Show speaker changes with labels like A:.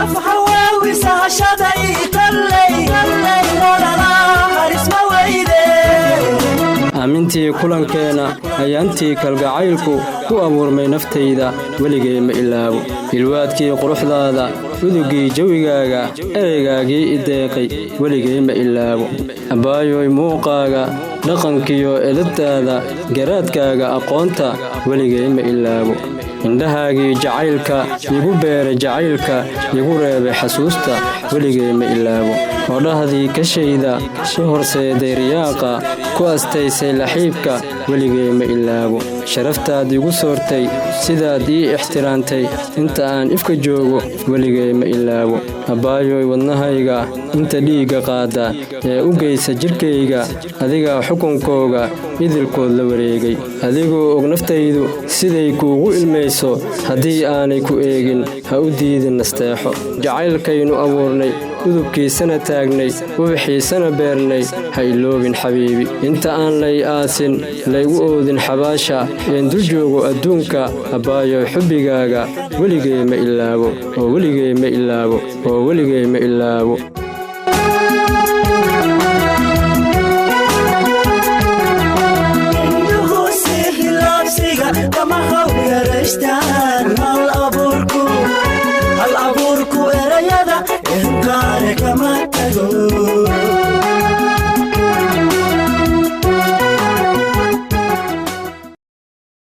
A: أفحواوي ساشدي كلي ولا لا حرس مويدي
B: aamintii kulankeena ayaantii kalgacaylku ku abuurmay naftayda weligay ma ilaabo ilwaadkii quruxdaada udugii jawigaaga ereygaagii ideeqay weligay ma ilaabo abaayoy muuqaaga dhaqankiyo edabtaada garaadkaaga aqoonta weligay ma ilaabo indhahaagii jacaylka igu beeray jacaylka igu reebay xasuusta weligay ma ilaabo odhahdii kashayda ku horseeday riyaaqa ku astaysay laxiibka weligay ma ilaabo sharaftaad igu soortay sidaad ii ixtiraantay inta aan ifka joogo weligay ma ilaabo abaayoy wadnahayga inta dhiigga qaada ee u geysa jirkayga adiga xukunkooga idilkood la wareegay adigoo og naftaydu siday kuugu ilmayso haddii aanay ku eegin ha u diidin nasteexo jacaylkaynu abuurnay udubkiisana taagnay ubaxiisana beernay ha iloobin xabiibi inta aan lay aasin laygu oodin xabaasha een dul joogo adduunka abaayo xubbigaaga weligay ma ilaabo oo weligay ma ilaabo oo weligay ma ilaabo
A: كما خوي رشتان الأبوركو الأبوركو إريادا إنكارك ما تقول